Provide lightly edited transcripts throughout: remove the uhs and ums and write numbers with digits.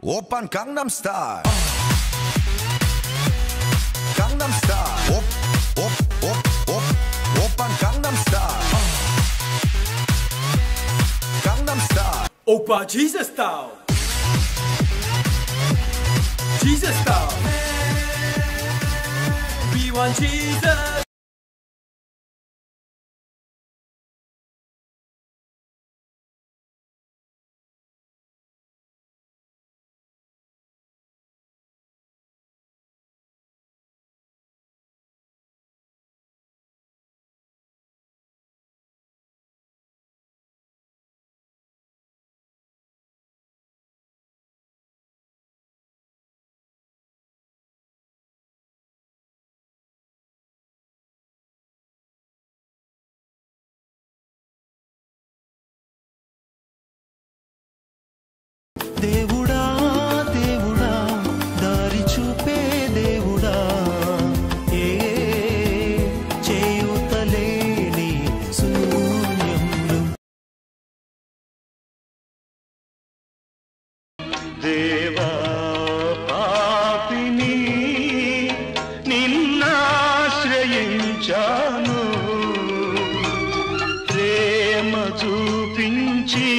Oppan Gangnam Style. Gangnam Style. Oppan Gangnam Style. Gangnam Style. Oppa Jesus Style. Jesus Style. We want Jesus. దేవుడా దేవుడా దారి చూపే దేవుడా ఏ చేయుతలేని శూన్యంలో దేవా పాపిని నిన్నాశ్రయించాను ప్రేమ చూపించి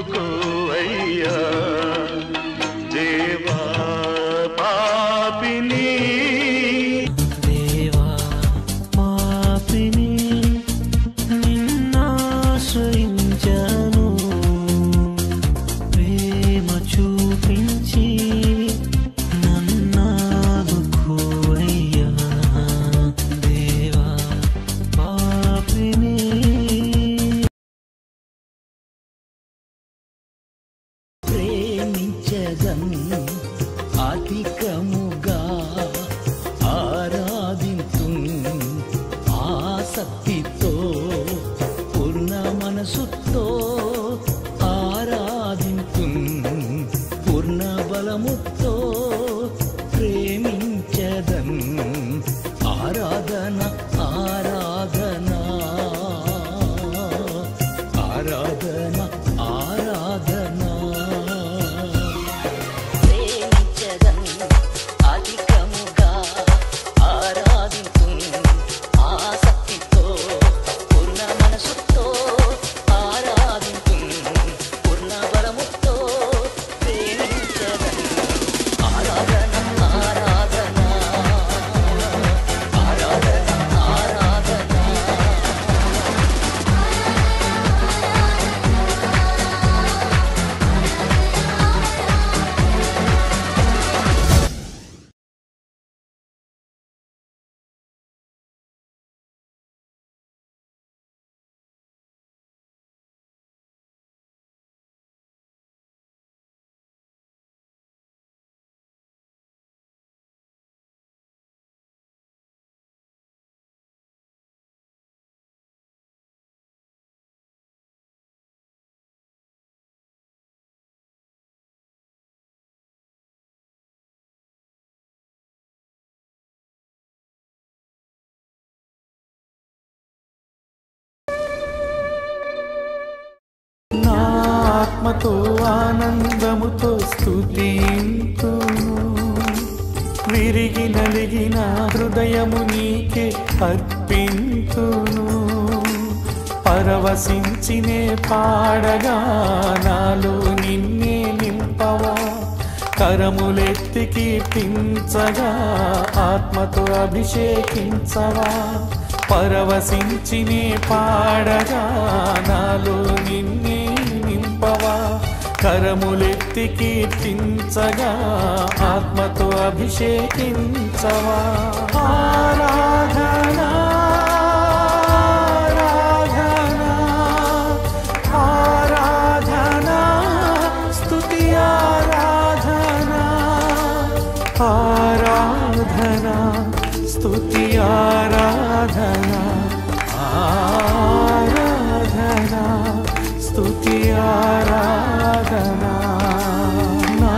నన్నాదుకోవయ్యా దేవా పాపిని దేవా పాపిని నిన్నాశ్రయించాను ప్రేమ చూపించి నన్నాదుకోవయ్యా దేవా పాపిని అధికముగా ఆరాధింతు ఆసక్తితో పూర్ణ మనసుతో ఆరాధింతు పూర్ణ బలముతో ప్రేమించదన్ ఆరాధన ఆరాధన ఆరాధన ఆరాధన ఆత్మతో ఆనందముతో స్తుతింతును విరిగి నలిగిన హృదయము నీకే అర్పింతును పరవశించినే పాడగా నాలో నిన్నే నింపవా కరములెత్తి కీర్తించగా ఆత్మతో అభిషేకించవా పరవశించినే పాడగా నాలో నిన్నే నింపవా కరములెత్తి కీర్తించగా ఆత్మతో అభిషేకించవా ఆరాధన ఆరాధన ఆరాధన స్తుతి ఆరాధన ఆరాధన స్తుతి ఆరాధన ఆరాధన స్తుతి ఆరాధన నా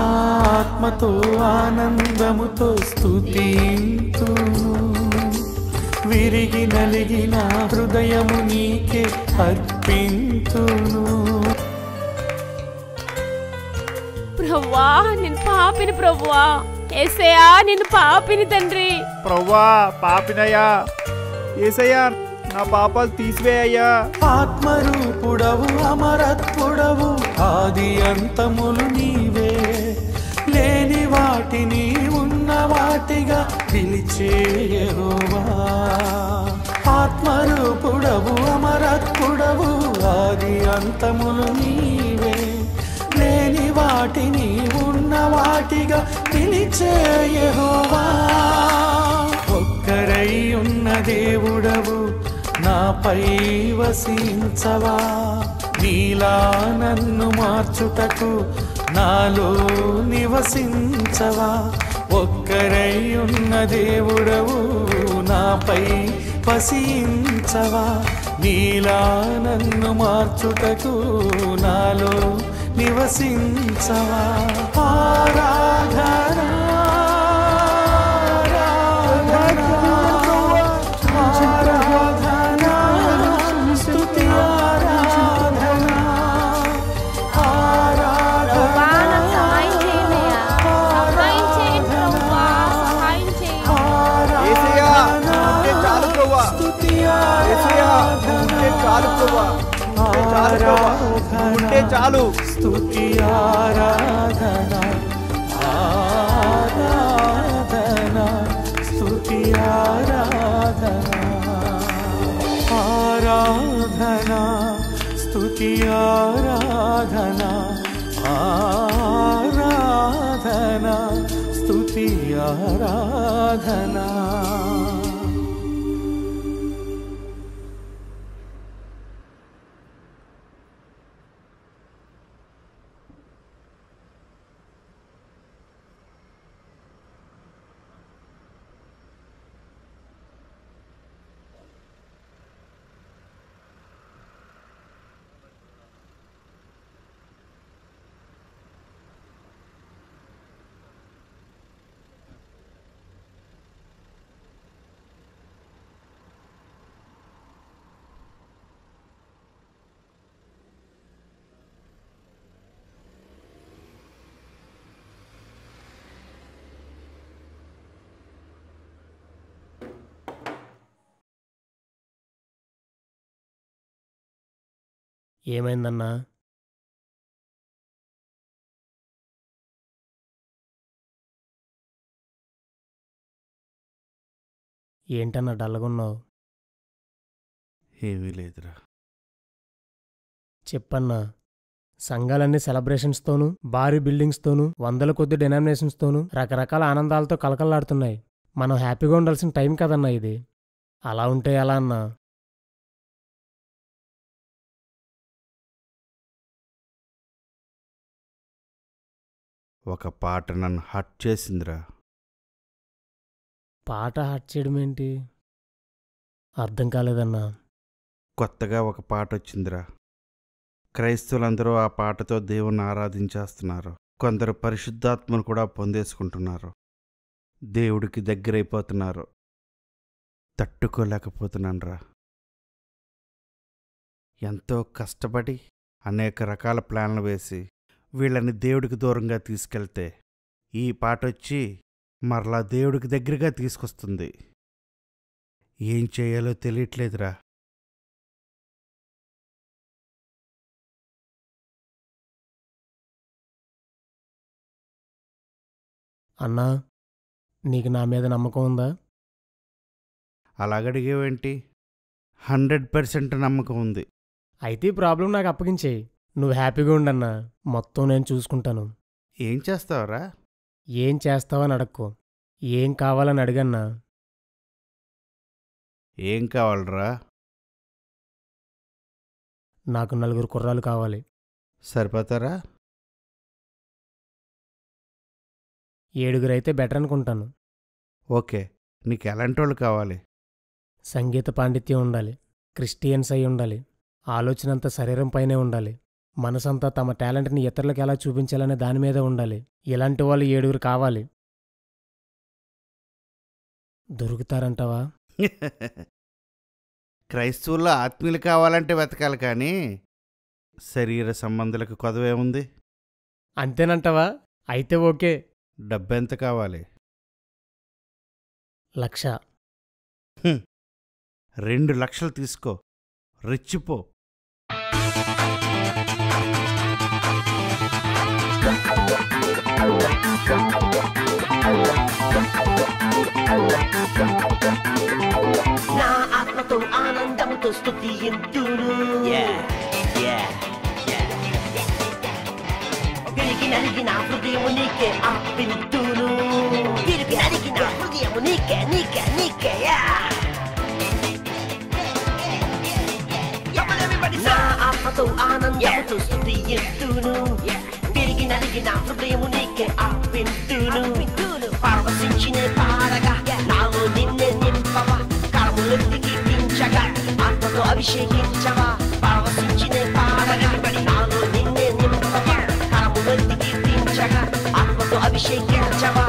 ఆత్మతో ఆనందముతో స్తుతింతును విరిగి నలిగిన హృదయము నీకే అర్పింతును ప్రభువా నేను పాపిని ప్రభువా. యేసయ్యా నేను పాపిని తండ్రి. ప్రవ్వా పాపినయ్యా, యేసయ్యా నా పాపాలు తీసివేయ్యా. ఆత్మరూపుడవు అమరత్పుడవు ఆది అంతములు నీవే, లేని వాటిని ఉన్న వాటిగా పిలిచే యెహోవా. ఆత్మరూపుడవు అమరత్పుడవు ఆది అంతములు నీవే, లేని వాటిని ఉన్న వాటిగా పిలిచే యెహోవా. ఒక్కరై ఉన్న దేవుడవు నాపై వసించవా, నీలా నన్ను మార్చుటకు నాలో నివసించవా. ఒక్కరై ఉన్న దేవుడవు నాపై వసించవా, నీలా నన్ను మార్చుటకు నాలో నివసించవా. ఆరాధనా చాలు. స్తుతి ఆరాధన ఆరాధన స్తుతి ఆరాధన ఆరాధన స్తుతి ఆరాధన ఆరాధన స్తుతి ఆరాధన. ఏమైందన్నా? ఏంటన్నా డల్గున్నావు? ఏమీ లేదురా. చెప్పన్నా. సంఘాలన్నీ సెలబ్రేషన్స్తోనూ, భారీ బిల్డింగ్స్తోనూ, వందల కొద్ది డినామినేషన్స్తోనూ రకరకాల ఆనందాలతో కలకలాడుతున్నాయి. మనం హ్యాపీగా ఉండాల్సిన టైం కదన్నా ఇది. అలా ఉంటే ఎలా అన్నా? ఒక పాట నన్ను హర్ట్ చేసిందిరా. పాట హర్ట్ చేయడం ఏంటి? అర్థం కాలేదన్నా. కొత్తగా ఒక పాట వచ్చిందిరా. క్రైస్తవులందరూ ఆ పాటతో దేవుణ్ణి ఆరాధించేస్తున్నారు. కొందరు పరిశుద్ధాత్మను కూడా పొందేసుకుంటున్నారు. దేవుడికి దగ్గరైపోతున్నారు. తట్టుకోలేకపోతున్నానురా. ఎంతో కష్టపడి అనేక రకాల ప్లాన్లు వేసి వీళ్ళని దేవుడికి దూరంగా తీసుకెళ్తే ఈ పాట వచ్చి మరలా దేవుడికి దగ్గరగా తీసుకొస్తుంది. ఏం చేయాలో తెలియట్లేదురా. అన్నా, నీకు నా మీద నమ్మకం ఉందా? అలాగడిగేవేంటి? 100% నమ్మకం ఉంది. అయితే ఈ ప్రాబ్లం నాకు అప్పగించేయి. నువ్వు హ్యాపీగా ఉండన్నా. మొత్తం నేను చూసుకుంటాను. ఏం చేస్తావురా? ఏం చేస్తావని అడక్కో. ఏం కావాలని అడిగన్నా. ఏం కావాలరా? నాకు 4 కుర్రాలు కావాలి. సరిపోతారా? 7 అయితే బెటర్ అనుకుంటాను. ఓకే, నీకు ఎలాంటి వాళ్ళు కావాలి? సంగీత పాండిత్యం ఉండాలి. క్రిస్టియన్స్ అయి ఉండాలి. ఆలోచనంతా శరీరం పైనే ఉండాలి. మనసంతా తమ టాలెంట్ని ఇతరులకు ఎలా చూపించాలనే దాని మీద ఉండాలి. ఇలాంటి వాళ్ళు 7 కావాలి. దొరుకుతారంటావా? క్రైస్తవుల్లో ఆత్మీయులు కావాలంటే వెతకాలి, కానీ శరీర సంబంధులకు కొదవే ఉంది. అంతేనంటావా? అయితే ఓకే. డబ్బెంత కావాలి? 1,00,000. 2 లక్షలు తీసుకో, రెచ్చిపో. నా ఆత్మతో ఆనందముతో స్తుతింతును, తిరిగి నలిగిన హృదయము నీకే అర్పింతును, తిరిగి నలిగిన హృదయము నీకే నీకే నీకే. నా ఆత్మతో ఆనందముతో స్తుతింతును, తిరిగి నలిగిన హృదయము నీకే అర్పింతును, పరవశించిన పాడగా నాలో నిన్నే నింపవా, కరములెత్తి కీర్తించగా ఆత్మతో అభిషేకించవా, పరవశించిన పాడగా నాలో నిన్నే నింపవా, కరములెత్తి కీర్తించగా ఆత్మతో అభిషేకించవా.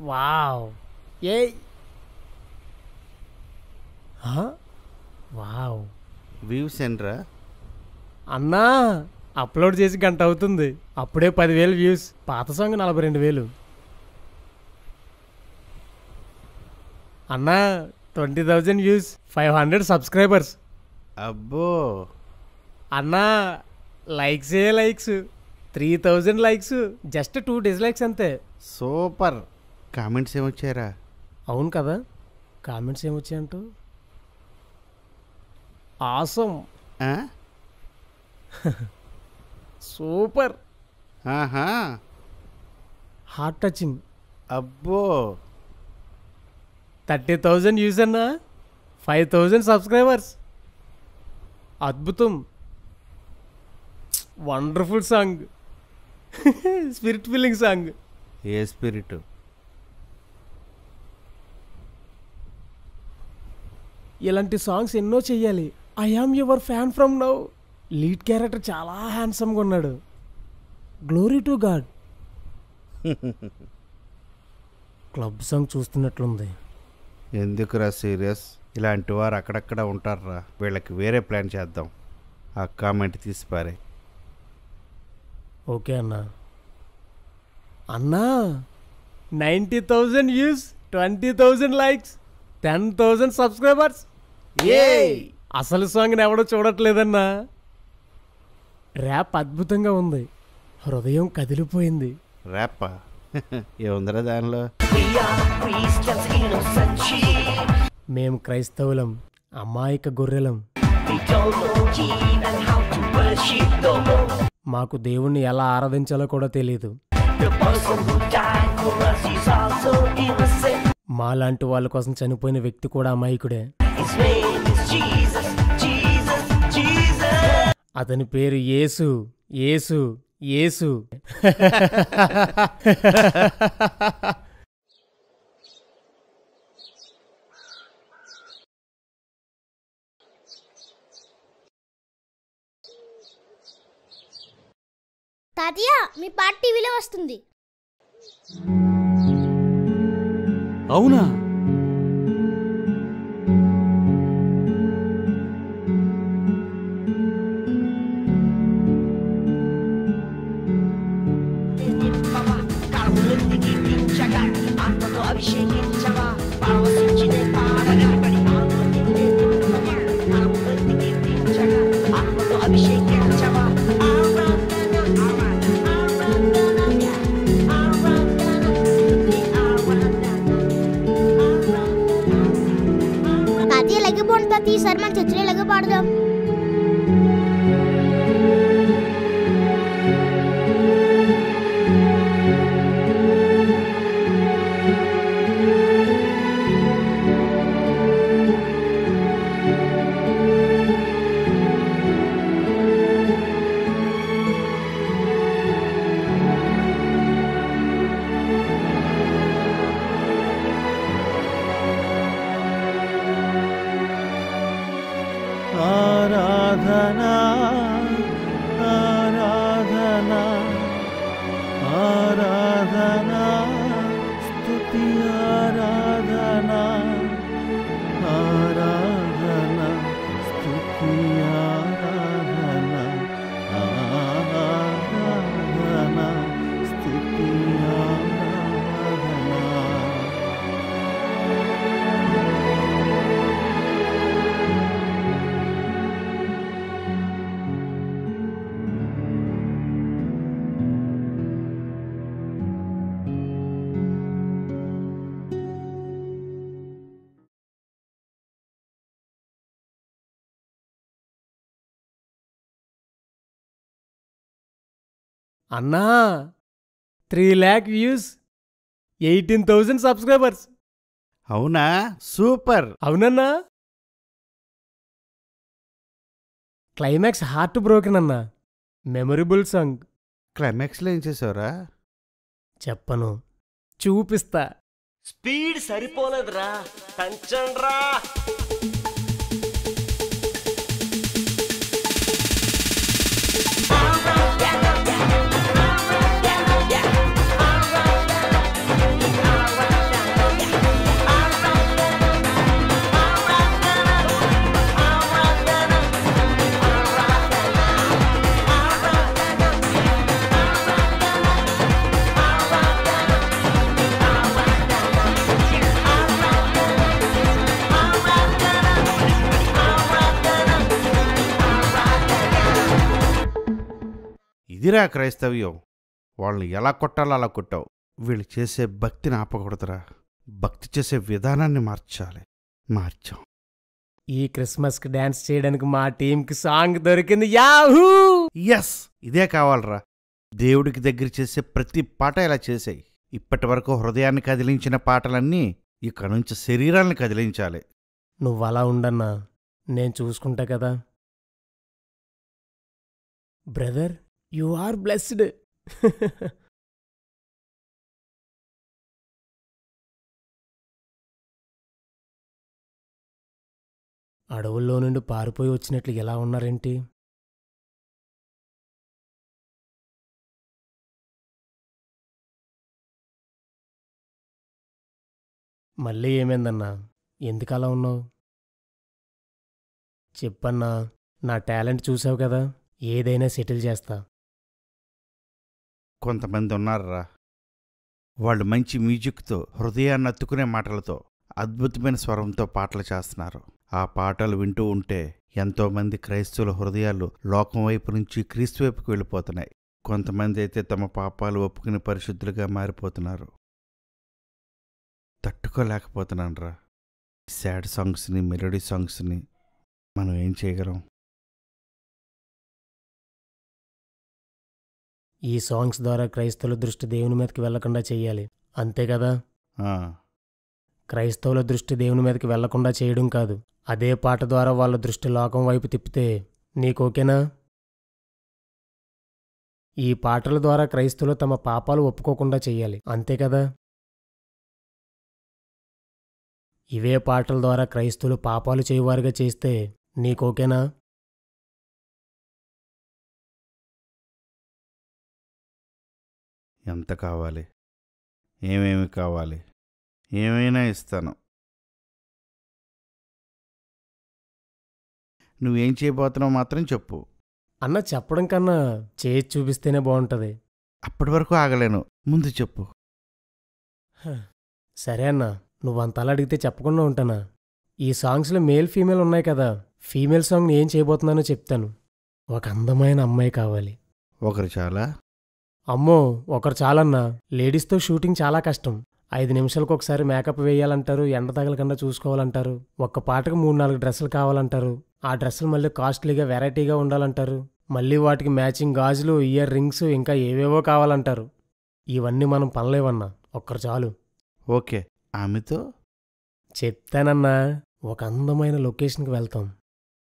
వావ్, ఏ వావ్. వ్యూస్ ఏంట్రా? అన్నా అప్లోడ్ చేసి గంట అవుతుంది, అప్పుడే 10,000 వ్యూస్. పాత సాంగ్ 42,000. అన్నా 20,000 వ్యూస్, 500 సబ్స్క్రైబర్స్. అబ్బో. అన్నా లైక్సే లైక్స్, 3,000 లైక్స్, జస్ట్ 2 డిస్లైక్స్ అంతే. సూపర్. కామెంట్స్ ఏమొచ్చారా? అవును కదా, కామెంట్స్ ఏమొచ్చాయంటూ? ఆసమ్, సూపర్, ఆహా, హార్ట్ టచింగ్. అబ్బో. 30,000 వ్యూస్ అన్నా, 5,000 సబ్స్క్రైబర్స్. అద్భుతం, wonderful song, spirit feeling song. ఏ స్పిరిట్? ఇలాంటి సాంగ్స్ ఎన్నో చెయ్యాలి. I am your fan from now. Lead character చాలా హ్యాండ్సమ్గా ఉన్నాడు. Glory to God. Club song చూస్తున్నట్లుంది. ఎందుకురా సీరియస్? ఇలాంటి వారు అక్కడక్కడ ఉంటారా? వీళ్ళకి వేరే ప్లాన్ చేద్దాం. ఆ కామెంట్ తీసిపారే. ఓకే అన్నా. అన్నా 90,000 వ్యూస్, 20,000 లైక్స్, 10,000 సబ్స్క్రైబర్స్. అసలు సాంగ్ని ఎవడో చూడట్లేదన్నా. ర్యాప్ అద్భుతంగా ఉంది, హృదయం కదిలిపోయింది. ర్యాపా? ఏముందరా దానిలో? మేము క్రైస్తవులం, అమాయక గొర్రెలం. We don't know even how to worship no more. మాకు దేవుణ్ణి ఎలా ఆరాధించాలో కూడా తెలియదు. The person who died for us is also innocent. మాలాంటి వాళ్ళ కోసం చనిపోయిన వ్యక్తి కూడా అమాయకుడే. His name is Jesus, Jesus, Jesus. అతని పేరు యేసు, యేసు, యేసు. తాతయ్య మీ పాట టీవీలో వస్తుంది. అవునా? అభిషేకించవా పావసించిన పాడగలబడి ఆత్మతో అభిషేకించవా. తాతయ్య లెగ్గపోండి తాతయ్య, ఈసారి మన చర్చిలో లెగ్గ పాడదాం. ఆరాధనా ఆరాధనా ఆరాధనా స్తుతి ఆరాధనా ఆరాధనా స్తుతి ఆరాధనా ఆరాధనా స్తుతి ఆరాధనా. అన్నా 3 lakh వ్యూస్, 18,000 సబ్స్క్రైబర్స్. అవునా? సూపర్. అవునన్నా. క్లైమాక్స్ హార్ట్ బ్రోకెన్ అన్నా. Memorable song. క్లైమాక్స్లో ఏం చేసావురా? చెప్పను, చూపిస్తా. స్పీడ్ సరిపోలేదురా, పెంచండ్రా. ఇదిరా క్రైస్తవ్యం. వాళ్ళని ఎలా కొట్టాలో అలా కొట్టావు. వీళ్ళు చేసే భక్తిని ఆపకూడదురా. భక్తి చేసే విధానాన్ని మార్చాలి. మార్చాం. ఈ క్రిస్మస్కి డాన్స్ చేయడానికి మా టీంకి సాంగ్ దొరికింది. యాహూ! ఎస్, ఇదే కావాలరా. దేవుడికి దగ్గర చేసే ప్రతి పాట ఇలా చేసాయి. ఇప్పటి వరకు హృదయాన్ని కదిలించిన పాటలన్నీ ఇక నుంచి శరీరాన్ని కదిలించాలి. నువ్వలా ఉండన్నా, నేను చూసుకుంటా కదా. Brother, you are blessed. అడవుల్లో నుండి పారిపోయి వచ్చినట్లు ఎలా ఉన్నారేంటి? మళ్ళీ ఏమైందన్నా? ఎందుకలా ఉన్నావు? చెప్పన్నా, నా టాలెంట్ చూసావు కదా, ఏదైనా సెటిల్ చేస్తా. కొంతమంది ఉన్నారా, వాళ్ళు మంచి మ్యూజిక్తో, హృదయాన్ని అత్తుకునే మాటలతో, అద్భుతమైన స్వరంతో పాటలు చేస్తున్నారు. ఆ పాటలు వింటూ ఉంటే ఎంతోమంది క్రైస్తవుల హృదయాలు లోకం వైపు నుంచి క్రీస్తు వైపుకు వెళ్ళిపోతున్నాయి. కొంతమంది అయితే తమ పాపాలు ఒప్పుకుని పరిశుద్ధులుగా మారిపోతున్నారు. తట్టుకోలేకపోతున్నాను రా. సాడ్ సాంగ్స్ని, మెలోడీ సాంగ్స్ని మనం ఏం చేయగలం? ఈ సాంగ్స్ ద్వారా క్రైస్తవుల దృష్టి దేవుని మీదకి వెళ్లకుండా చెయ్యాలి, అంతే కదా? ఆ, క్రైస్తవుల దృష్టి దేవుని మీదకి వెళ్లకుండా చేయడం కాదు, అదే పాట ద్వారా వాళ్ళ దృష్టి లోకం వైపు తిప్పితే నీకోకేనా? ఈ పాటల ద్వారా క్రైస్తవులు తమ పాపాలు ఒప్పుకోకుండా చెయ్యాలి, అంతే కదా? ఇవే పాటల ద్వారా క్రైస్తవులు పాపాలు చేయువారుగా చేస్తే నీకోకేనా? ఎంత కావాలి? ఏమేమి కావాలి? ఏమైనా ఇస్తాను. నువ్వేం చేయబోతున్నావు మాత్రం చెప్పు. అన్న చెప్పడం కన్నా చేసి చూపిస్తేనే బాగుంటుంది. అప్పటి వరకు ఆగలేను, ముందు చెప్పు. సరే అన్న, నువ్వంతలా అడిగితే చెప్పకుండా ఉంటానా? ఈ సాంగ్స్లో మేల్ ఫీమేల్ ఉన్నాయి కదా, ఫీమేల్ సాంగ్ ఏం చేయబోతున్నానో చెప్తాను. ఒక అందమైన అమ్మాయి కావాలి. ఒకరు చాలా? అమ్మో, ఒకరు చాలన్నా. లేడీస్తో షూటింగ్ చాలా కష్టం. 5 నిమిషాలకు ఒకసారి మేకప్ వేయాలంటారు, ఎండ తగలకుండా చూసుకోవాలంటారు, ఒక్క పాటకు 3-4 డ్రెస్సులు కావాలంటారు. ఆ డ్రెస్సులు మళ్ళీ కాస్ట్లీగా వెరైటీగా ఉండాలంటారు. మళ్ళీ వాటికి మ్యాచింగ్ గాజులు, ఇయర్ రింగ్స్, ఇంకా ఏవేవో కావాలంటారు. ఇవన్నీ మనం పనలేవన్నా, ఒక్కరు చాలు. ఓకే, ఆమెతో చెప్తానన్నా. ఒక అందమైన లొకేషన్కి వెళ్తాం.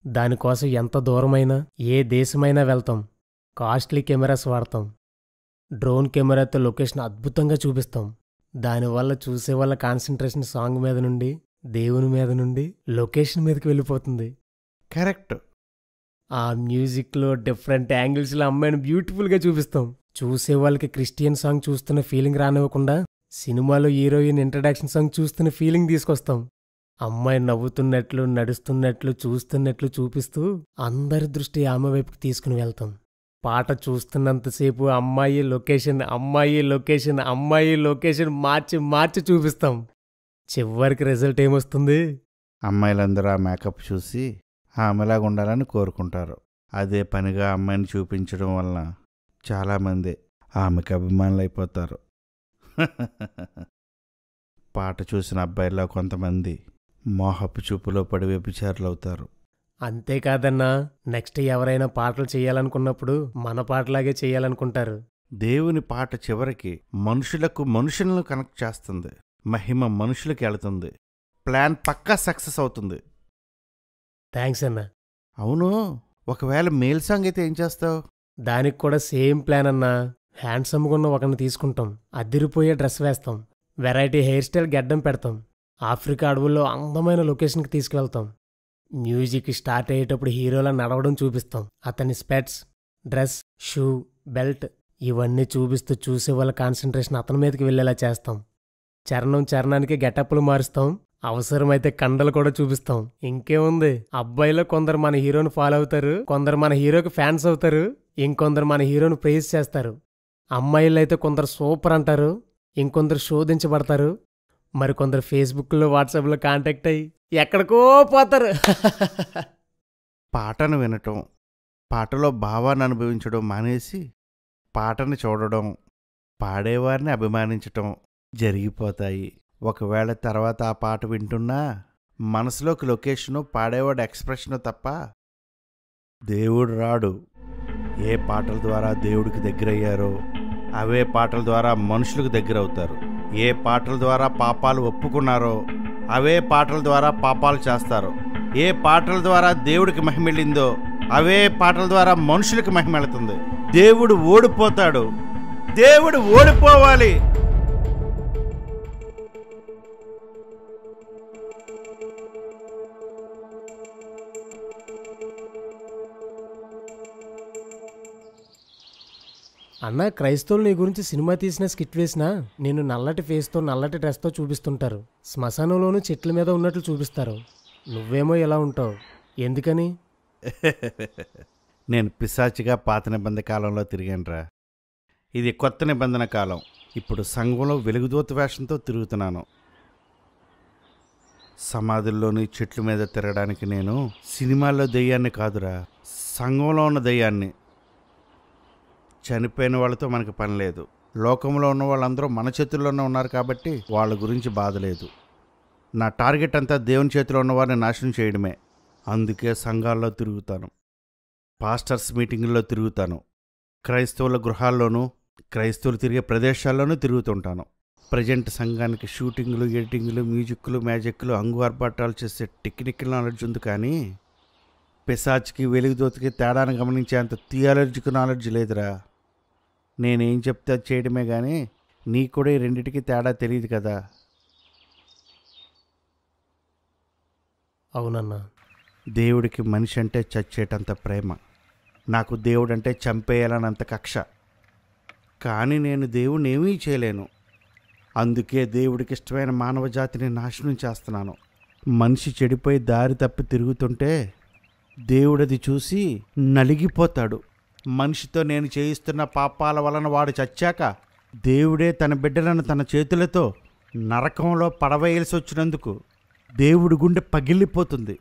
దానికోసం ఎంత దూరమైనా, ఏ దేశమైనా వెళ్తాం. కాస్ట్లీ కెమెరాస్ వాడతాం. డ్రోన్ కెమెరాతో లొకేషన్ అద్భుతంగా చూపిస్తాం. దానివల్ల చూసే వాళ్ళ కాన్సన్ట్రేషన్ సాంగ్ మీద నుండి, దేవుని మీద నుండి లొకేషన్ మీదకి వెళ్ళిపోతుంది. కరెక్ట్. ఆ మ్యూజిక్లో డిఫరెంట్ యాంగిల్స్లో అమ్మాయిని బ్యూటిఫుల్గా చూపిస్తాం. చూసే వాళ్ళకి క్రిస్టియన్ సాంగ్ చూస్తున్న ఫీలింగ్ రానివ్వకుండా సినిమాలో హీరోయిన్ ఇంట్రడక్షన్ సాంగ్ చూస్తున్న ఫీలింగ్ తీసుకొస్తాం. అమ్మాయి నవ్వుతున్నట్లు, నడుస్తున్నట్లు, చూస్తున్నట్లు చూపిస్తూ అందరి దృష్టి ఆమె వైపుకి తీసుకుని వెళ్తాం. పాట చూస్తున్నంతసేపు అమ్మాయి లొకేషన్, అమ్మాయి లొకేషన్, అమ్మాయి లొకేషన్ మార్చి మార్చి చూపిస్తాం. చివరికి రిజల్ట్ ఏమొస్తుంది? అమ్మాయిలందరూ ఆ మేకప్ చూసి ఆమెలాగా ఉండాలని కోరుకుంటారు. అదే పనిగా అమ్మాయిని చూపించడం వలన చాలామంది ఆమెకు అభిమానులు అయిపోతారు. పాట చూసిన అబ్బాయిలో కొంతమంది మోహపు చూపులో పడి వ్యభిచారులు అవుతారు. అంతేకాదన్నా, నెక్స్ట్ ఎవరైనా పాటలు చేయాలనుకున్నప్పుడు మన పాటలాగే చేయాలనుకుంటారు. దేవుని పాట చివరికి మనుషులను కనెక్ట్ చేస్తుంది. మహిమ మనుషులకి వెళుతుంది. ప్లాన్ పక్కా సక్సెస్ అవుతుంది. థ్యాంక్స్ అన్నా. అవును, ఒకవేళ మేల్ సాంగ్ అయితే ఏం చేస్తావు? దానికి కూడా సేమ్ ప్లాన్ అన్నా. హ్యాండ్సమ్గా ఉన్న ఒకరిని తీసుకుంటాం, అదిరిపోయే డ్రెస్ వేస్తాం, వెరైటీ హెయిర్ స్టైల్ గెడ్డం పెడతాం, ఆఫ్రికా అడవుల్లో అందమైన లొకేషన్కి తీసుకువెళ్తాం. మ్యూజిక్ స్టార్ట్ అయ్యేటప్పుడు హీరోలా నడవడం చూపిస్తాం. అతని స్పెట్స్, డ్రెస్, షూ, బెల్ట్ ఇవన్నీ చూపిస్తూ చూసే వాళ్ళ కాన్సన్ట్రేషన్ అతని మీదకి వెళ్ళేలా చేస్తాం. చరణానికి గెటప్లు మారుస్తాం. అవసరమైతే కండలు కూడా చూపిస్తాం. ఇంకేముంది, అబ్బాయిలో కొందరు మన హీరోని ఫాలో అవుతారు, కొందరు మన హీరోకి ఫ్యాన్స్ అవుతారు, ఇంకొందరు మన హీరోని ప్రైజ్ చేస్తారు. అమ్మాయిలు అయితే కొందరు సూపర్ అంటారు, ఇంకొందరు శోధించబడతారు, మరికొందరు ఫేస్బుక్లో, వాట్సాప్లో కాంటాక్ట్ అయ్యి ఎక్కడికో పోతారు. పాటను వినటం, పాటలో భావాన్ని అనుభవించడం మానేసి పాటను చూడడం, పాడేవారిని అభిమానించటం జరిగిపోతాయి. ఒకవేళ తర్వాత ఆ పాట వింటున్నా మనసులోకి లొకేషను, పాడేవాడు ఎక్స్ప్రెషను తప్ప దేవుడు రాడు. ఏ పాటల ద్వారా దేవుడికి దగ్గరయ్యారో అవే పాటల ద్వారా మనుషులకు దగ్గర అవుతారు. ఏ పాటల ద్వారా పాపాలు ఒప్పుకున్నారో అవే పాటల ద్వారా పాపాలు చేస్తారు. ఏ పాటల ద్వారా దేవుడికి మహిమెళ్ళిందో అవే పాటల ద్వారా మనుషులకు మహిమెళ్తుంది. దేవుడు ఓడిపోతాడు. దేవుడు ఓడిపోవాలి. అన్నా, క్రైస్తవులు నీ గురించి సినిమా తీసిన స్కిట్ వేసినా నేను నల్లటి ఫేస్తో, నల్లటి డ్రెస్తో చూపిస్తుంటారు. శ్మశానంలోనూ చెట్ల మీద ఉన్నట్లు చూపిస్తారు. నువ్వేమో ఎలా ఉంటావు, ఎందుకని? నేను పిశాచిగా పాత నిబంధన కాలంలో తిరిగానురా. ఇది కొత్త నిబంధన కాలం. ఇప్పుడు సంఘంలో వెలుగుదూత వేషంతో తిరుగుతున్నాను. సమాధుల్లోని చెట్ల మీద తిరగడానికి నేను సినిమాల్లో దెయ్యాన్ని కాదురా, సంఘంలో ఉన్న దెయ్యాన్ని. చనిపోయిన వాళ్ళతో మనకు పని లేదు. లోకంలో ఉన్న వాళ్ళందరూ మన చేతుల్లోనే ఉన్నారు కాబట్టి వాళ్ళ గురించి బాధ లేదు. నా టార్గెట్ అంతా దేవుని చేతిలో ఉన్నవారిని నాశనం చేయడమే. అందుకే సంఘాల్లో తిరుగుతాను, పాస్టర్స్ మీటింగుల్లో తిరుగుతాను, క్రైస్తవుల గృహాల్లోనూ క్రైస్తవులు తిరిగే ప్రదేశాల్లోనూ తిరుగుతుంటాను. ప్రజెంట్ సంఘానికి షూటింగులు, ఎడిటింగులు, మ్యూజిక్లు, మ్యాజిక్లు, ఆర్భాటాలు చేసే టెక్నికల్ నాలెడ్జ్ ఉంది, కానీ పిశాచికి వెలుగుదోతకి తేడాను గమనించే అంత థియాలజికల్ నాలెడ్జ్ లేదురా. నేనేం చెప్తే అది చేయడమే కానీ నీకు కూడా ఈ రెండింటికి తేడా తెలియదు కదా. అవునన్నా. దేవుడికి మనిషి అంటే చచ్చేటంత ప్రేమ, నాకు దేవుడంటే చంపేయాలనంత కక్ష. కానీ నేను దేవుడిని ఏమీ చేయలేను. అందుకే దేవుడికి ఇష్టమైన మానవ జాతిని నాశనం చేస్తున్నాను. మనిషి చెడిపోయి దారి తప్పి తిరుగుతుంటే దేవుడది చూసి నలిగిపోతాడు. మనిషితో నేను చేయిస్తున్న పాపాల వలన వాడు చచ్చాక దేవుడే తన బిడ్డలను తన చేతులతో నరకంలో పడవేయాల్సి వచ్చినందుకు దేవుడి గుండె పగిలిపోతుంది.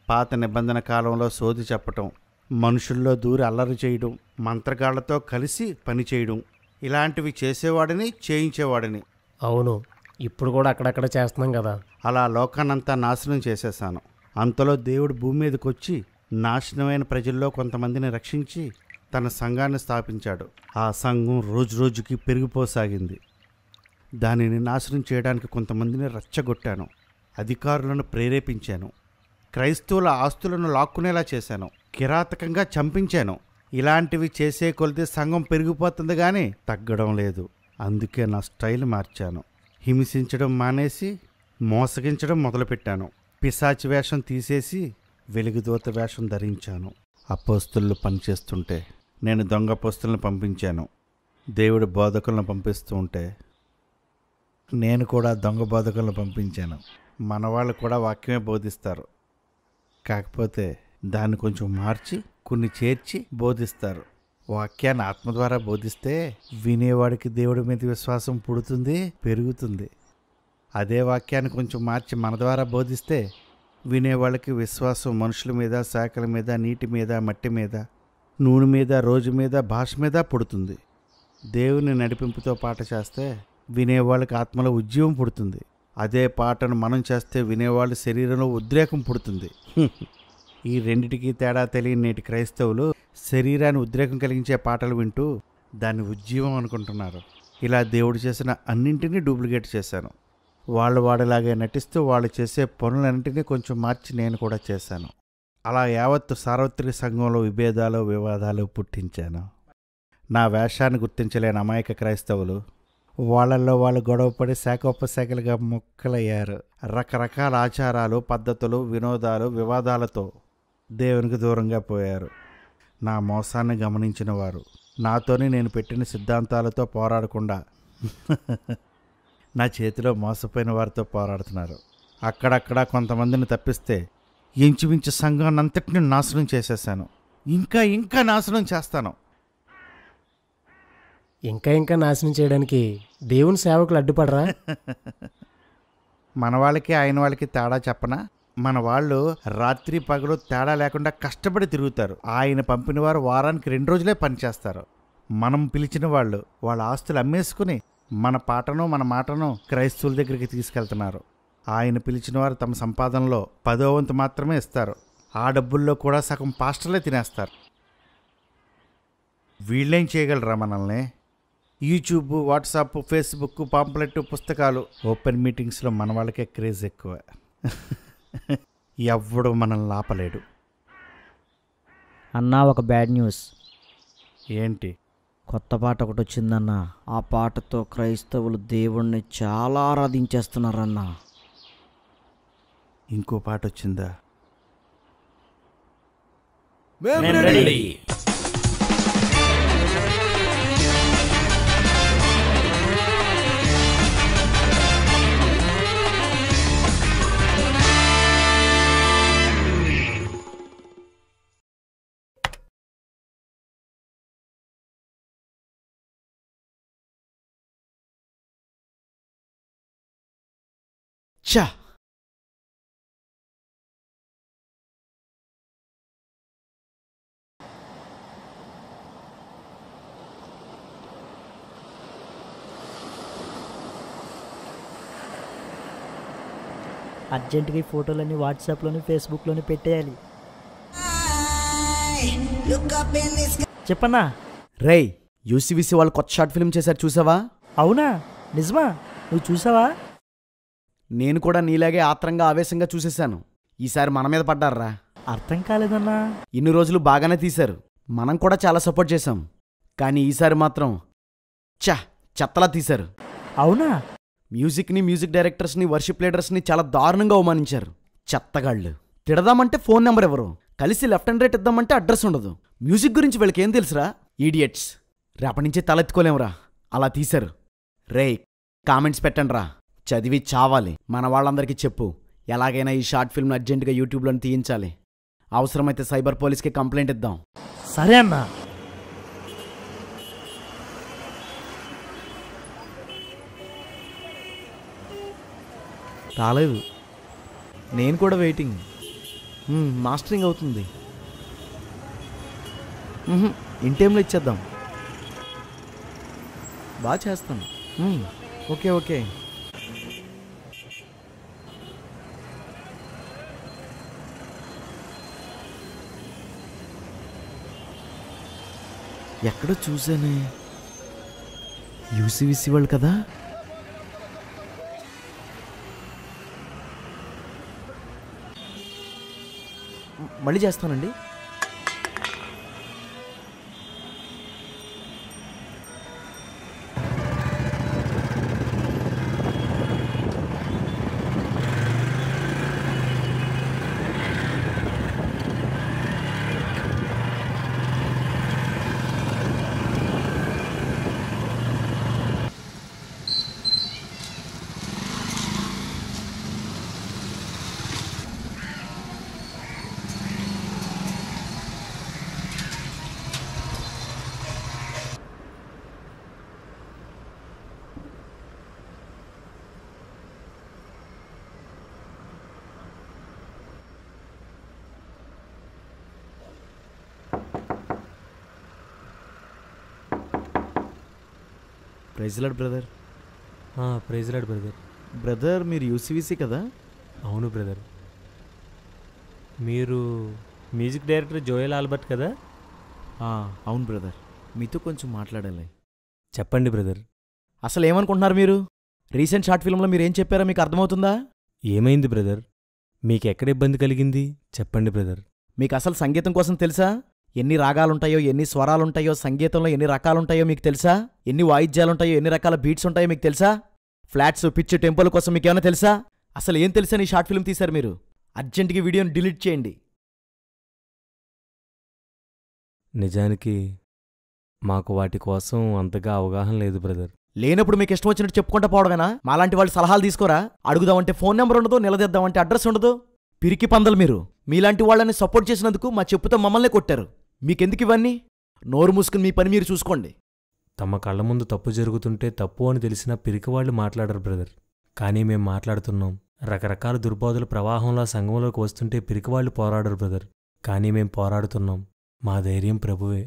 పాత నిబంధన కాలంలో సోది చెప్పటం, మనుషుల్లో దూరి అల్లరి చేయడం, మంత్రగాళ్లతో కలిసి పని చేయడం, ఇలాంటివి చేసేవాడిని, చేయించేవాడిని. అవును, ఇప్పుడు కూడా అక్కడక్కడ చేస్తున్నాం కదా. అలా లోకాన్నంతా నాశనం చేసేసాను. అంతలో దేవుడు భూమి మీదకి వచ్చి నాశనమైన ప్రజల్లో కొంతమందిని రక్షించి తన సంఘాన్ని స్థాపించాడు. ఆ సంఘం రోజురోజుకి పెరిగిపోసాగింది. దానిని నాశనం చేయడానికి కొంతమందిని రెచ్చగొట్టాను, అధికారులను ప్రేరేపించాను, క్రైస్తవుల ఆస్తులను లాక్కునేలా చేశాను, కిరాతకంగా చంపించాను. ఇలాంటివి చేసే కొలిది సంఘం పెరిగిపోతుంది కానీ తగ్గడం లేదు. అందుకే నా స్టైల్ మార్చాను. హింసించడం మానేసి మోసగించడం మొదలుపెట్టాను. పిశాచి వేషం తీసేసి వెలుగుదూత వేషం ధరించాను. అపోస్తులు పనిచేస్తుంటే నేను దొంగ అపోస్తులను పంపించాను. దేవుడు బోధకులను పంపిస్తూ ఉంటే నేను కూడా దొంగ బోధకులను పంపించాను. మన వాళ్ళు కూడా వాక్యమే బోధిస్తారు, కాకపోతే దాన్ని కొంచెం మార్చి కొన్ని చేర్చి బోధిస్తారు. వాక్యాన్ని ఆత్మ ద్వారా బోధిస్తే వినేవాడికి దేవుడి మీద విశ్వాసం పుడుతుంది, పెరుగుతుంది. అదే వాక్యాన్ని కొంచెం మార్చి మన ద్వారా బోధిస్తే వినేవాళ్ళకి విశ్వాసం మనుషుల మీద, శాఖల మీద, నీటి మీద, మట్టి మీద, నూనె మీద, రోజు మీద, భాష మీద పుడుతుంది. దేవుని నడిపింపుతో పాట చేస్తే వినేవాళ్ళకి ఆత్మలో ఉద్యమం పుడుతుంది. అదే పాటను మనం చేస్తే వినేవాళ్ళ శరీరంలో ఉద్రేకం పుడుతుంది. ఈ రెండిటికి తేడా తెలియని నేటి క్రైస్తవులు శరీరాన్ని ఉద్రేకం కలిగించే పాటలు వింటూ దాన్ని ఉజ్జీవం అనుకుంటున్నారు. ఇలా దేవుడు చేసిన అన్నింటినీ డూప్లికేట్ చేశాను. వాళ్ళలాగే నటిస్తూ వాళ్ళు చేసే పనులన్నింటినీ కొంచెం మార్చి నేను కూడా చేశాను. అలా యావత్తు సార్వత్రిక సంఘంలో విభేదాలు, వివాదాలు పుట్టించాను. నా వేషాన్ని గుర్తించలేని అమాయక క్రైస్తవులు వాళ్ళల్లో వాళ్ళు గొడవపడి శాఖోపశాఖలుగా ముక్కలయ్యారు. రకరకాల ఆచారాలు, పద్ధతులు, వినోదాలు, వివాదాలతో దేవునికి దూరంగా పోయారు. నా మోసాన్ని గమనించిన వారు నాతోనే నేను పెట్టిన సిద్ధాంతాలతో పోరాడకుండా నా చేతిలో మోసపోయిన వారితో పోరాడుతున్నారు. అక్కడక్కడ కొంతమందిని తప్పిస్తే ఇంచుమించు సంఘాన్ని అంతటిని నాశనం చేసేసాను. ఇంకా నాశనం చేస్తాను. ఇంకా నాశనం చేయడానికి దేవుని సేవకులు అడ్డుపడరా? మన వాళ్ళకి ఆయన వాళ్ళకి తేడా చెప్పనా? మన వాళ్ళు రాత్రి పగలు తేడా లేకుండా కష్టపడి తిరుగుతారు. ఆయన పంపిన వారు వారానికి 2 రోజులే పనిచేస్తారు. మనం పిలిచిన వాళ్ళు వాళ్ళ ఆస్తులు అమ్మేసుకుని మన పాటను, మన మాటను క్రైస్తవుల దగ్గరికి తీసుకెళ్తున్నారు. ఆయన పిలిచిన వారు తమ సంపాదనలో 10వ వంతు మాత్రమే ఇస్తారు. ఆ డబ్బుల్లో కూడా సగం పాస్టర్లే తినేస్తారు. వీళ్ళేం చేయగలరా మనల్ని? యూట్యూబ్, వాట్సాప్, ఫేస్బుక్, పాంప్లెట్, పుస్తకాలు, ఓపెన్ మీటింగ్స్లో మన వాళ్ళకే క్రేజ్ ఎక్కువ. ఎవ్వడు మనల్ని ఆపలేడు. అన్నా, ఒక బ్యాడ్ న్యూస్. ఏంటి? కొత్త పాట ఒకటి వచ్చిందన్నా. ఆ పాటతో క్రైస్తవులు దేవుణ్ణి చాలా ఆరాధించేస్తున్నారన్నా. ఇంకో పాట వచ్చిందా? చా, అర్జెంటుగా ఈ ఫోటోలన్నీ వాట్సాప్లోని ఫేస్బుక్లోని పెట్టేయాలి. చెప్పన్నా. రేయ్, యూసీవీసీ వాళ్ళు కొత్త షార్ట్ ఫిల్మ్ చేశారు, చూసావా? అవునా? నిజమా? నువ్వు చూసావా? నేను కూడా నీలాగే ఆత్రంగా ఆవేశంగా చూసేశాను. ఈసారి మన మీద పడ్డారా? అర్థం కాలేదన్నా. ఇన్ని రోజులు బాగానే తీశారు, మనం కూడా చాలా సపోర్ట్ చేశాం. కానీ ఈసారి మాత్రం చెత్తలా తీశారు. అవునా? మ్యూజిక్ని, మ్యూజిక్ డైరెక్టర్స్ని, వర్షిప్ లీడర్స్ని చాలా దారుణంగా అవమానించారు. చెత్తగాళ్ళు. తిడదామంటే ఫోన్ నెంబర్ ఎవరు, కలిసి లెఫ్ట్ అండ్ రైట్ ఇద్దామంటే అడ్రస్ ఉండదు. మ్యూజిక్ గురించి వీళ్ళకి ఏం తెలుసురా? ఈడియట్స్. రేపటి నుంచే తలెత్తుకోలేమురా, అలా తీశారు. రేయ్, కామెంట్స్ పెట్టండి రా, చదివి చావాలి. మన వాళ్ళందరికీ చెప్పు, ఎలాగైనా ఈ షార్ట్ ఫిల్మ్ని అర్జెంటుగా యూట్యూబ్లో తీయించాలి. అవసరమైతే సైబర్ పోలీస్కి కంప్లైంట్ ఇద్దాం. సరే అన్నా. రాలేదు. నేను కూడా వెయిటింగ్. మాస్టరింగ్ అవుతుంది. ఇన్ టైంలో ఇచ్చేద్దాం. బాగా చేస్తాను. Okay okay. ఎక్కడో చూసానే, యూసీవీసీ వాళ్ళు కదా. మళ్ళీ చేస్తానండి. Praise Lord brother. Praise Lord brother. Brother, మీరు యూసీవీసీ కదా? అవును బ్రదర్. మీరు మ్యూజిక్ డైరెక్టర్ జోయల్ ఆల్బర్ట్ కదా? అవును బ్రదర్, మీతో కొంచెం మాట్లాడాలి. చెప్పండి బ్రదర్. అసలు ఏమనుకుంటున్నారు మీరు? రీసెంట్ షార్ట్ ఫిల్మ్లో మీరు ఏం చెప్పారో మీకు అర్థమవుతుందా? ఏమైంది బ్రదర్? మీకు ఎక్కడ ఇబ్బంది కలిగింది చెప్పండి బ్రదర్. మీకు అసలు సంగీతం కోసం తెలుసా? ఎన్ని రాగాలుంటాయో, ఎన్ని స్వరాలుంటాయో, సంగీతంలో ఎన్ని రకాలుంటాయో మీకు తెలుసా? ఎన్ని వాయిద్యాలుంటాయో, ఎన్ని రకాల బీట్స్ ఉంటాయో మీకు తెలుసా? ఫ్లాట్స్, పిచ్, టెంపోల కోసం మీకేమైనా తెలుసా? అసలు ఏం తెలుసా నీ షార్ట్ ఫిల్మ్ తీశారు మీరు? అర్జెంటుగా వీడియోని డిలీట్ చేయండి. నిజానికి మాకు వాటి కోసం అంతగా అవగాహన లేదు బ్రదర్. లేనప్పుడు మీకు ఇష్టం వచ్చినట్టు చెప్పుకుంటా పోవడమేనా? మాలాంటి వాళ్ళు సలహాలు తీసుకోరా? అడుగుదామంటే ఫోన్ నెంబర్ ఉండదు, నిలదీద్దామంటే అడ్రస్ ఉండదు. పిరికి పందలు మీరు. మీలాంటి వాళ్ళని సపోర్ట్ చేసినందుకు మా చెప్పుతో మమ్మల్నే కొట్టారు. మీకెందుకు ఇవన్నీ? నోరు మూసుకుని మీ పని మీరు చూసుకోండి. తమ కళ్ళ ముందు తప్పు జరుగుతుంటే తప్పు అని తెలిసినా పిరికివాళ్ళు మాట్లాడరు బ్రదర్. కానీ మేం మాట్లాడుతున్నాం. రకరకాల దుర్బోధల ప్రవాహంలో సంఘంలోకి వస్తుంటే పిరికివాళ్ళు పోరాడరు బ్రదర్. కానీ మేం పోరాడుతున్నాం. మా ధైర్యం ప్రభువే.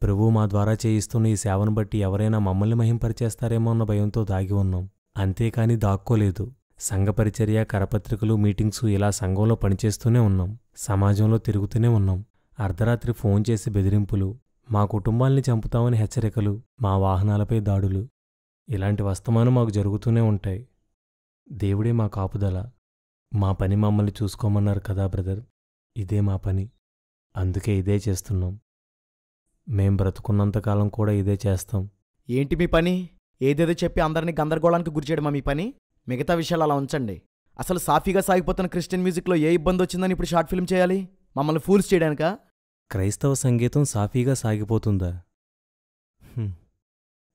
ప్రభువు మా ద్వారా చేయిస్తున్న ఈ సేవను బట్టి ఎవరైనా మమ్మల్ని మహింపరిచేస్తారేమో అన్న భయంతో దాగి ఉన్నాం. అంతేకాని దాక్కోలేదు. సంఘ పరిచర్య, కరపత్రికలు, మీటింగ్సు ఇలా సంఘంలో పనిచేస్తూనే ఉన్నాం. సమాజంలో తిరుగుతూనే ఉన్నాం. అర్ధరాత్రి ఫోన్ చేసి బెదిరింపులు, మా కుటుంబాల్ని చంపుతామని హెచ్చరికలు, మా వాహనాలపై దాడులు, ఇలాంటి వస్తమానం మాకు జరుగుతూనే ఉంటాయి. దేవుడే మా కాపుదల. మా పని మమ్మల్ని చూసుకోమన్నారు కదా బ్రదర్. ఇదే మా పని. అందుకే ఇదే చేస్తున్నాం. మేం బ్రతుకున్నంతకాలం కూడా ఇదే చేస్తాం. ఏంటి మీ పని? ఏదేదో చెప్పి అందరినీ గందరగోళానికి గురిచేయడమా మీ పని? మిగతా విషయాలు అలా ఉంచండి. అసలు సాఫీగా సాగిపోతున్న క్రిస్టియన్ మ్యూజిక్లో ఏ ఇబ్బంది వచ్చిందని ఇప్పుడు షార్ట్ ఫిల్మ్ చేయాలి? మమ్మల్ని ఫూల్స్ చేయడానికా? క్రైస్తవ సంగీతం సాఫీగా సాగిపోతుందా?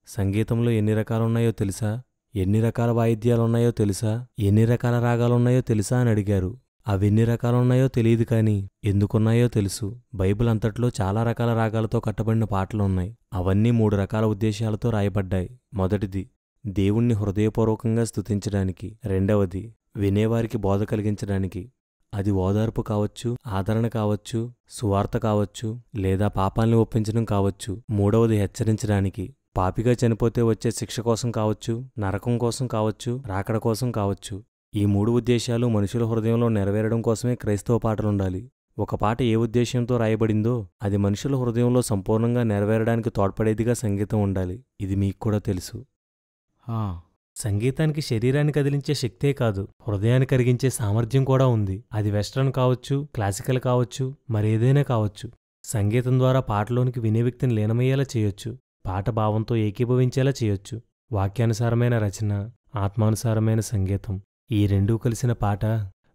సంగీతంలో ఎన్ని రకాలున్నాయో తెలుసా? ఎన్ని రకాల వాయిద్యాలున్నాయో తెలుసా? ఎన్ని రకాల రాగాలున్నాయో తెలుసా అని అడిగారు. అవెన్ని రకాలున్నాయో తెలియదు కానీ ఎందుకున్నాయో తెలుసు. బైబిల్ అంతట్లో చాలా రకాల రాగాలతో కట్టబడిన పాటలున్నాయి. అవన్నీ 3 రకాల ఉద్దేశాలతో రాయబడ్డాయి. మొదటిది, దేవుణ్ణి హృదయపూర్వకంగా స్తుతించడానికి. రెండవది, వినేవారికి బోధ కలిగించడానికి. అది ఓదార్పు కావచ్చు, ఆదరణ కావచ్చు, సువార్త కావచ్చు, లేదా పాపాల్ని ఒప్పించడం కావచ్చు. మూడవది, హెచ్చరించడానికి. పాపిగా చనిపోతే వచ్చే శిక్ష కోసం కావచ్చు, నరకం కోసం కావచ్చు, రాకడ కోసం కావచ్చు. ఈ 3 ఉద్దేశాలు మనుషుల హృదయంలో నెరవేరడం కోసమే క్రైస్తవ పాటలుండాలి. ఒక పాట ఏ ఉద్దేశ్యంతో రాయబడిందో అది మనుషుల హృదయంలో సంపూర్ణంగా నెరవేరడానికి తోడ్పడేదిగా సంగీతం ఉండాలి. ఇది మీకు కూడా తెలుసు. సంగీతానికి శరీరాన్ని కదిలించే శక్తే కాదు, హృదయాన్ని కరిగించే సామర్థ్యం కూడా ఉంది. అది వెస్ట్రన్ కావచ్చు, క్లాసికల్ కావచ్చు, మరేదైనా కావచ్చు. సంగీతం ద్వారా పాటలోనికి వినే వ్యక్తిని లీనమయ్యేలా చేయొచ్చు. పాట భావంతో ఏకీభవించేలా చేయొచ్చు. వాక్యానుసారమైన రచన, ఆత్మానుసారమైన సంగీతం, ఈ రెండూ కలిసిన పాట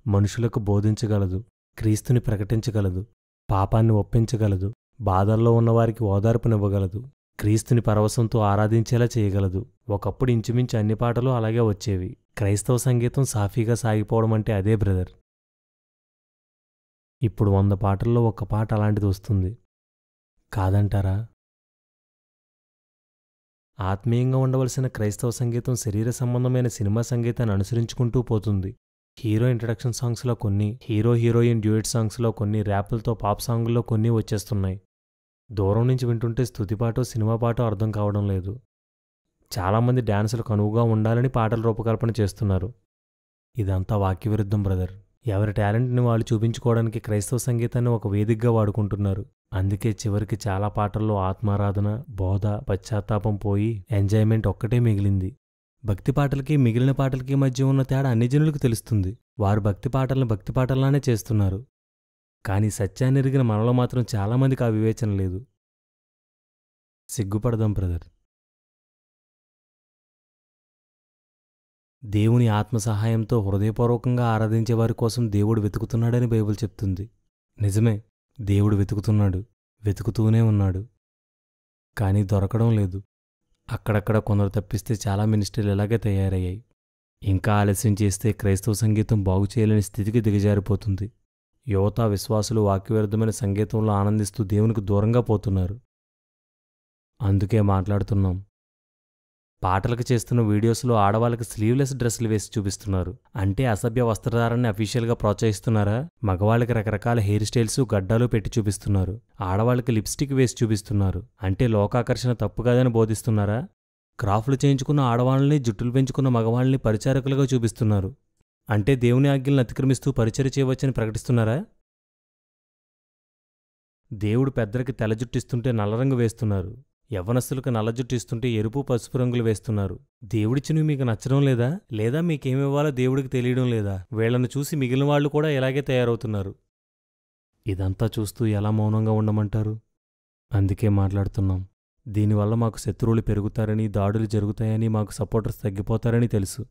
మనుషులకు బోధించగలదు, క్రీస్తుని ప్రకటించగలదు, పాపాన్ని ఒప్పించగలదు, బాధల్లో ఉన్నవారికి ఓదార్పునివ్వగలదు, క్రీస్తుని పరవశంతో ఆరాధించేలా చేయగలదు. ఒకప్పుడు ఇంచుమించు అన్ని పాటలు అలాగే వచ్చేవి. క్రైస్తవ సంగీతం సాఫీగా సాగిపోవడం అంటే అదే బ్రదర్. ఇప్పుడు 100 పాటల్లో ఒక్క పాట అలాంటిది వస్తుంది కాదంటారా? ఆత్మీయంగా ఉండవలసిన క్రైస్తవ సంగీతం శరీర సంబంధమైన సినిమా సంగీతాన్ని అనుసరించుకుంటూ పోతుంది. హీరో ఇంట్రడక్షన్ సాంగ్స్లో కొన్ని, హీరో హీరోయిన్ డ్యూయట్ సాంగ్స్లో కొన్ని, ర్యాపులతో పాప్ సాంగుల్లో కొన్ని వచ్చేస్తున్నాయి. దూరం నుంచి వింటుంటే స్తుతిపాటో సినిమా పాటో అర్థం కావడం లేదు. చాలామంది డ్యాన్సులకు అనువుగా ఉండాలని పాటల రూపకల్పన చేస్తున్నారు. ఇదంతా వాక్యవిరుద్ధం బ్రదర్. ఎవరి టాలెంట్ని వాళ్ళు చూపించుకోవడానికి క్రైస్తవ సంగీతాన్ని ఒక వేదికగా వాడుకుంటున్నారు. అందుకే చివరికి చాలా పాటల్లో ఆత్మారాధన, బోధ, పశ్చాత్తాపం పోయి ఎంజాయ్మెంట్ ఒక్కటే మిగిలింది. భక్తి పాటలకి మిగిలిన పాటలకి మధ్య ఉన్న తేడా అన్ని జనులకు తెలుస్తుంది. వారు భక్తి పాటలను భక్తి పాటల్లానే చేస్తున్నారు. కానీ సత్యాన్ని ఎరిగిన మనలో మాత్రం చాలామందికి ఆ వివేచన లేదు. సిగ్గుపడదాం బ్రదర్. దేవుని ఆత్మ సహాయంతో హృదయపూర్వకంగా ఆరాధించే వారి కోసం దేవుడు వెతుకుతున్నాడని బైబిల్ చెప్తుంది. నిజమే, దేవుడు వెతుకుతున్నాడు, వెతుకుతూనే ఉన్నాడు. కానీ దొరకడం లేదు. అక్కడక్కడ కొందరు తప్పిస్తే చాలా మినిస్ట్రీలు ఇలాగే తయారయ్యాయి. ఇంకా ఆలస్యం చేస్తే క్రైస్తవ సంగీతం బాగు చేయలేని స్థితికి దిగజారిపోతుంది. యువత, విశ్వాసులు వాక్యవిరుద్ధమైన సంగీతంలో ఆనందిస్తూ దేవునికి దూరంగా పోతున్నారు. అందుకే మాట్లాడుతున్నాం. పాటలకు చేస్తున్న వీడియోస్లో ఆడవాళ్ళకి స్లీవ్లెస్ డ్రెస్సులు వేసి చూపిస్తున్నారు. అంటే అసభ్య వస్త్రధారాన్ని అఫీషియల్గా ప్రోత్సహిస్తున్నారా? మగవాళ్ళకి రకరకాల హెయిర్ స్టైల్స్, గడ్డాలు పెట్టి చూపిస్తున్నారు. ఆడవాళ్ళకి లిప్స్టిక్ వేసి చూపిస్తున్నారు. అంటే లోకాకర్షణ తప్పు కాదని బోధిస్తున్నారా? క్రాఫ్లు చేయించుకున్న ఆడవాళ్ళని, జుట్టులు పెంచుకున్న మగవాళ్ళని పరిచారకులుగా చూపిస్తున్నారు. అంటే దేవుని ఆజ్ఞలను అతిక్రమిస్తూ పరిచర్య చేయవచ్చని ప్రకటిస్తున్నారా? దేవుడు పెద్దలకి తెల్ల జుట్టిస్తుంటే నల్లరంగు వేస్తున్నారు. యవ్వనస్తులకు నల్ల జుట్టు ఇస్తుంటే ఎరుపు, పసుపు రంగులు వేస్తున్నారు. దేవుడిచ్చినవి మీకు నచ్చడం లేదా? లేదా మీకేమివ్వాలో దేవుడికి తెలియడం లేదా? వీళ్లను చూసి మిగిలిన వాళ్ళు కూడా ఇలాగే తయారవుతున్నారు. ఇదంతా చూస్తూ ఎలా మౌనంగా ఉండమంటారు? అందుకే మాట్లాడుతున్నాం. దీనివల్ల మాకు శత్రువులు పెరుగుతారని, దాడులు జరుగుతాయని, మాకు సపోర్టర్స్ తగ్గిపోతారని తెలుసు.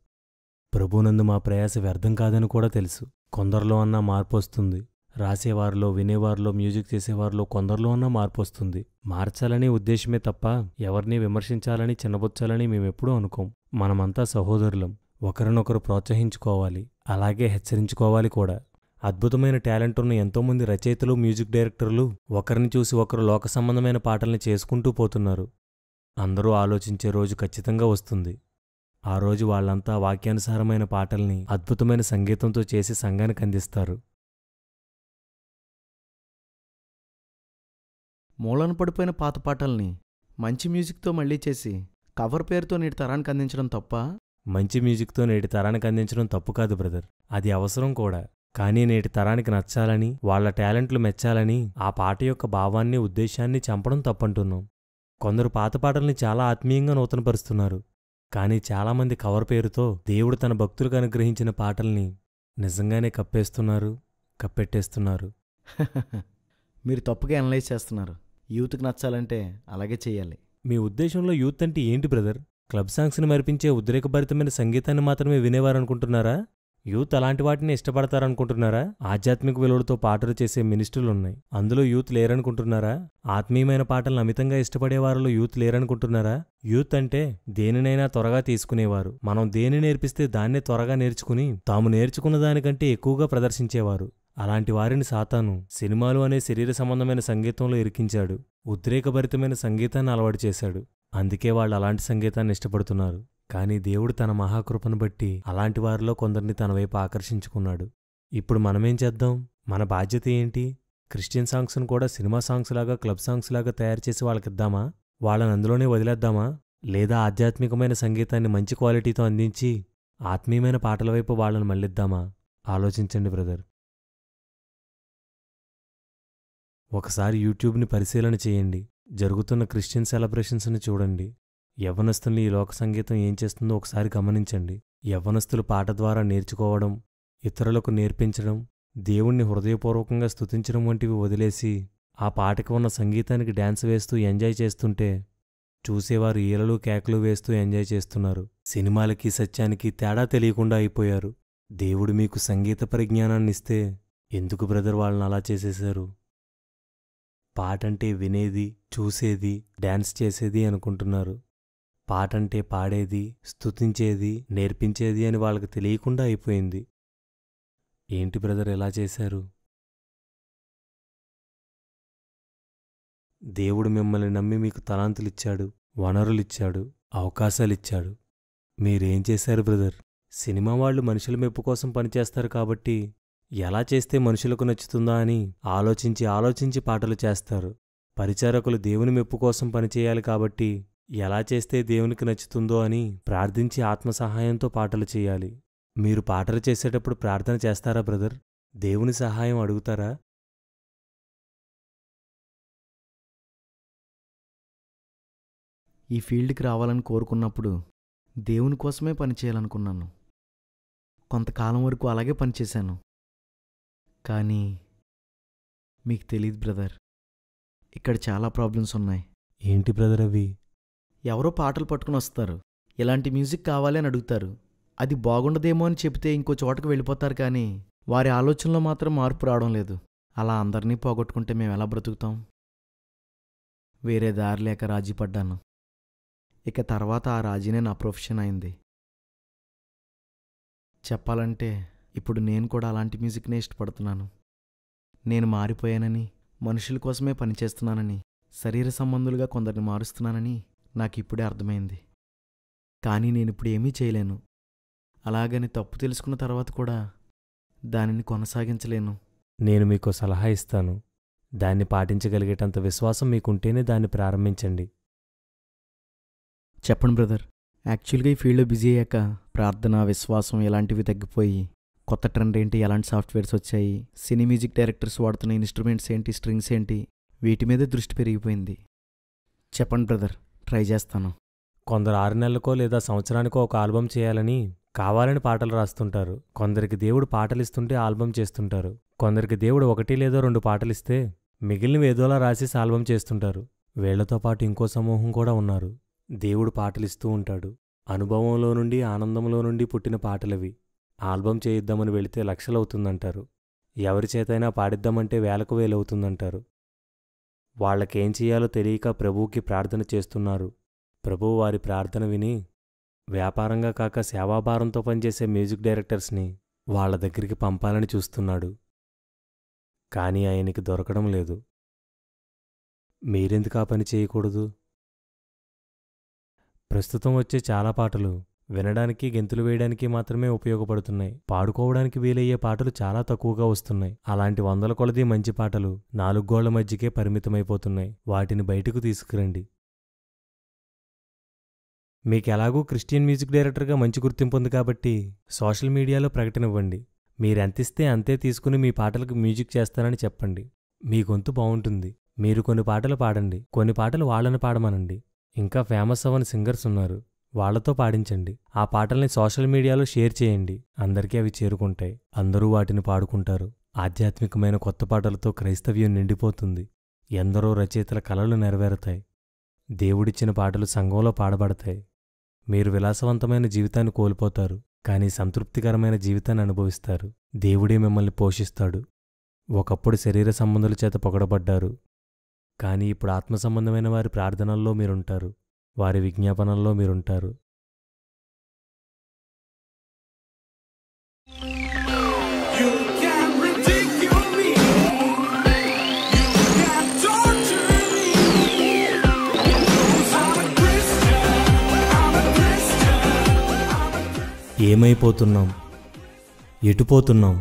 ప్రభునందు మా ప్రయాస వ్యర్థం కాదని కూడా తెలుసు. కొందరిలో అన్నా మార్పు వస్తుంది. రాసేవారిలో, వినేవారిలో, మ్యూజిక్ చేసేవారిలో కొందరిలో అన్నా మార్పు వస్తుంది. మార్చాలనే ఉద్దేశమే తప్ప ఎవరిని విమర్శించాలని, చిన్నబుచ్చాలని మేమెప్పుడూ అనుకోం. మనమంతా సహోదరులం. ఒకరినొకరు ప్రోత్సహించుకోవాలి, అలాగే హెచ్చరించుకోవాలి కూడా. అద్భుతమైన టాలెంట్ ఉన్న ఎంతోమంది రచయితలు, మ్యూజిక్ డైరెక్టర్లు ఒకరిని చూసి ఒకరు లోక సంబంధమైన పాటల్ని చేసుకుంటూ పోతున్నారు. అందరూ ఆలోచించే రోజు ఖచ్చితంగా వస్తుంది. ఆ రోజు వాళ్ళంతా వాక్యానుసారమైన పాటల్ని అద్భుతమైన సంగీతంతో చేసి సంఘానికి అందిస్తారు. మూలన పడిపోయిన పాత పాటల్ని మంచి మ్యూజిక్తో మళ్ళీ చేసి కవర్ పేరుతో నేటి తరానికి అందించడం తప్ప? మంచి మ్యూజిక్తో నేటి తరానికి అందించడం తప్పు కాదు బ్రదర్, అది అవసరం కూడా. కానీ నేటి తరానికి నచ్చాలని, వాళ్ల టాలెంట్లు మెచ్చాలని ఆ పాట యొక్క భావాన్ని, ఉద్దేశాన్ని చంపడం తప్పంటున్నాం. కొందరు పాత పాటల్ని చాలా ఆత్మీయంగా నూతనపరుస్తున్నారు. కానీ చాలామంది కవర్ పేరుతో దేవుడు తన భక్తులకు అనుగ్రహించిన పాటల్ని నిజంగానే కప్పేస్తున్నారు, కప్పెట్టేస్తున్నారు. మీరు తప్పుగా అనలైజ్ చేస్తున్నారు. యూత్కి నచ్చాలంటే అలాగే చెయ్యాలి. మీ ఉద్దేశంలో యూత్ అంటే ఏంటి బ్రదర్? క్లబ్ సాంగ్స్ని మరిపించే ఉద్రేకభరితమైన సంగీతాన్ని మాత్రమే వినేవారనుకుంటున్నారా? యూత్ అలాంటి వాటిని ఇష్టపడతారనుకుంటున్నారా? ఆధ్యాత్మిక విలువలతో పాటలు చేసే మినిస్ట్రీలున్నాయి, అందులో యూత్ లేరనుకుంటున్నారా? ఆత్మీయమైన పాటలను అమితంగా ఇష్టపడేవారిలో యూత్ లేరనుకుంటున్నారా? యూత్ అంటే దేనినైనా త్వరగా తీసుకునేవారు. మనం దేని నేర్పిస్తే దాన్నే త్వరగా నేర్చుకుని తాము నేర్చుకున్న దానికంటే ఎక్కువగా ప్రదర్శించేవారు. అలాంటి వారిని సాతాను సినిమాలు అనే శరీర సంబంధమైన సంగీతంలో ఇరికించాడు. ఉద్రేకభరితమైన సంగీతాన్ని అలవాటు చేశాడు. అందుకే వాళ్ళు అలాంటి సంగీతాన్ని ఇష్టపడుతున్నారు. కానీ దేవుడు తన మహాకృపను బట్టి అలాంటి వారిలో కొందరిని తన వైపు ఆకర్షించుకున్నాడు. ఇప్పుడు మనమేం చేద్దాం? మన బాధ్యత ఏంటి? క్రిస్టియన్ సాంగ్స్ను కూడా సినిమా సాంగ్స్ లాగా, క్లబ్ సాంగ్స్ లాగా తయారు చేసి వాళ్ళకిద్దామా? వాళ్ళని అందులోనే వదిలేద్దామా? లేదా ఆధ్యాత్మికమైన సంగీతాన్ని మంచి క్వాలిటీతో అందించి ఆత్మీయమైన పాటల వైపు వాళ్ళని మళ్ళిద్దామా? ఆలోచించండి బ్రదర్. ఒకసారి యూట్యూబ్ని పరిశీలన చేయండి. జరుగుతున్న క్రిస్టియన్ సెలబ్రేషన్స్ని చూడండి. యవ్వనస్తుల్ని ఈ లోక సంగీతం ఏం చేస్తుందో ఒకసారి గమనించండి. యవ్వనస్తులు పాట ద్వారా నేర్చుకోవడం, ఇతరులకు నేర్పించడం, దేవుణ్ణి హృదయపూర్వకంగా స్తుతించడం వంటివి వదిలేసి ఆ పాటకి ఉన్న సంగీతానికి డ్యాన్స్ వేస్తూ ఎంజాయ్ చేస్తుంటే చూసేవారు ఈలలు కేకలు వేస్తూ ఎంజాయ్ చేస్తున్నారు. సినిమాలకి సత్యానికి తేడా తెలియకుండా అయిపోయారు. దేవుడు మీకు సంగీత పరిజ్ఞానాన్నిస్తే ఎందుకు బ్రదర్ వాళ్ళని అలా చేసేశారు? పాటంటే వినేది, చూసేది, డ్యాన్స్ చేసేది అనుకుంటున్నారు. పాటంటే పాడేది, స్తుతించేది, నేర్పించేది అని వాళ్ళకి తెలియకుండా అయిపోయింది. ఏంటి బ్రదర్ ఎలా చేశారు? దేవుడు మిమ్మల్ని నమ్మి మీకు తలాంతులిచ్చాడు, వనరులిచ్చాడు, అవకాశాలిచ్చాడు. మీరేం చేశారు బ్రదర్? సినిమా వాళ్ళు మనుషుల మెప్పు కోసం పనిచేస్తారు కాబట్టి ఎలా చేస్తే మనుషులకు నచ్చుతుందా అని ఆలోచించి పాటలు చేస్తారు. పరిచారకులు దేవుని మెప్పు కోసం పనిచేయాలి కాబట్టి ఎలా చేస్తే దేవునికి నచ్చుతుందో అని ప్రార్థించి ఆత్మసహాయంతో పాటలు చేయాలి. మీరు పాటలు చేసేటప్పుడు ప్రార్థన చేస్తారా బ్రదర్? దేవుని సహాయం అడుగుతారా? ఈ ఫీల్డ్కి రావాలని కోరుకున్నప్పుడు దేవుని కోసమే పనిచేయాలనుకున్నాను. కొంతకాలం వరకు అలాగే పనిచేశాను. కానీ మీకు తెలియదు బ్రదర్, ఇక్కడ చాలా ప్రాబ్లమ్స్ ఉన్నాయి. ఏంటి బ్రదర్ అవి? ఎవరో పాటలు పట్టుకుని వస్తారు, ఇలాంటి మ్యూజిక్ కావాలి అని అడుగుతారు. అది బాగుండదేమో అని చెప్తే ఇంకో చోటకు వెళ్ళిపోతారు, కానీ వారి ఆలోచనలో మాత్రం మార్పు రావడం లేదు. అలా అందరినీ పోగొట్టుకుంటే మేము ఎలా బ్రతుకుతాం? వేరే దారి లేక రాజీ పడ్డాను. ఇక తర్వాత ఆ రాజీనే నా ప్రొఫెషన్ అయింది. చెప్పాలంటే ఇప్పుడు నేను కూడా అలాంటి మ్యూజిక్నే ఇష్టపడుతున్నాను. నేను మారిపోయానని, మనుషుల కోసమే పనిచేస్తున్నానని, శరీర సంబంధులుగా కొందరిని మారుస్తున్నానని నాకు ఇప్పుడే అర్థమైంది. కానీ నేనిప్పుడు ఏమీ చేయలేను. అలాగని తప్పు తెలుసుకున్న తర్వాత కూడా దానిని కొనసాగించలేను. నేను మీకు సలహా ఇస్తాను. దాన్ని పాటించగలిగేటంత విశ్వాసం మీకుంటేనే దాన్ని ప్రారంభించండి. చెప్పండి బ్రదర్. యాక్చువల్గా ఈ ఫీల్డ్లో బిజీ అయ్యాక ప్రార్థన, విశ్వాసం ఇలాంటివి తగ్గిపోయి కొత్త ట్రెండ్ ఏంటి, ఎలాంటి సాఫ్ట్వేర్స్ వచ్చాయి, సినీ మ్యూజిక్ డైరెక్టర్స్ వాడుతున్న ఇన్స్ట్రుమెంట్స్ ఏంటి, స్ట్రింగ్స్ ఏంటి, వీటి మీదే దృష్టి పెరిగిపోయింది. చెప్పండి బ్రదర్, ట్రై చేస్తాను. కొందరు 6 నెలలకో లేదా సంవత్సరానికో ఒక ఆల్బం చేయాలని కావాలని పాటలు రాస్తుంటారు. కొందరికి దేవుడు పాటలిస్తుంటే ఆల్బం చేస్తుంటారు. కొందరికి దేవుడు 1 లేదా 2 పాటలిస్తే మిగిలినవి ఏదోలా రాసేసి ఆల్బం చేస్తుంటారు. వీళ్లతో పాటు ఇంకో సమూహం కూడా ఉన్నారు. దేవుడు పాటలిస్తూ ఉంటాడు. అనుభవంలో నుండి, ఆనందంలో నుండి పుట్టిన పాటలవి. ఆల్బం చేయిద్దామని వెళితే లక్షలవుతుందంటారు. ఎవరి చేతైనా పాడిద్దామంటే వేలకు వేలవుతుందంటారు. వాళ్లకేం చెయ్యాలో తెలియక ప్రభువుకి ప్రార్థన చేస్తున్నారు. ప్రభువు వారి ప్రార్థన విని వ్యాపారంగా కాక సేవాభారంతో పనిచేసే మ్యూజిక్ డైరెక్టర్స్ని వాళ్ల దగ్గరికి పంపాలని చూస్తున్నాడు. కానీ ఆయనకి దొరకడం లేదు. మీరెందుకు ఆ పని చేయకూడదు? ప్రస్తుతం వచ్చే చాలా పాటలు వినడానికి, గెంతులు వేయడానికి మాత్రమే ఉపయోగపడుతున్నాయి. పాడుకోవడానికి వీలయ్యే పాటలు చాలా తక్కువగా వస్తున్నాయి. అలాంటి 100 కొలది మంచి పాటలు 4 గోళ్ల మధ్యకే పరిమితమైపోతున్నాయి. వాటిని బయటకు తీసుకురండి. మీకెలాగూ క్రిస్టియన్ మ్యూజిక్ డైరెక్టర్గా మంచి గుర్తింపు ఉంది కాబట్టి సోషల్ మీడియాలో ప్రకటన ఇవ్వండి. మీరెంతిస్తే అంతే తీసుకుని మీ పాటలకు మ్యూజిక్ చేస్తానని చెప్పండి. మీ గొంతు బావుంటుంది. మీరు కొన్ని పాటలు పాడండి, కొన్ని పాటలు వాళ్ళని పాడమనండి. ఇంకా ఫేమస్ అవ్వని సింగర్స్ ఉన్నారు, వాళ్లతో పాడించండి. ఆ పాటల్ని సోషల్ మీడియాలో షేర్ చేయండి. అందరికీ అవి చేరుకుంటాయి. అందరూ వాటిని పాడుకుంటారు. ఆధ్యాత్మికమైన కొత్త పాటలతో క్రైస్తవ్యం నిండిపోతుంది. ఎందరో రచయితల కలలు నెరవేరుతాయి. దేవుడిచ్చిన పాటలు సంఘంలో పాడబడతాయి. మీరు విలాసవంతమైన జీవితాన్ని కోల్పోతారు, కానీ సంతృప్తికరమైన జీవితాన్ని అనుభవిస్తారు. దేవుడే మిమ్మల్ని పోషిస్తాడు. ఒకప్పుడు శరీర సంబంధుల చేత పొగడబడ్డారు, కానీ ఇప్పుడు ఆత్మ సంబంధమైన వారి ప్రార్థనల్లో మీరుంటారు, వారి విజ్ఞాపనల్లో మీరుంటారు. ఏమైపోతున్నాం? ఎటుపోతున్నాం?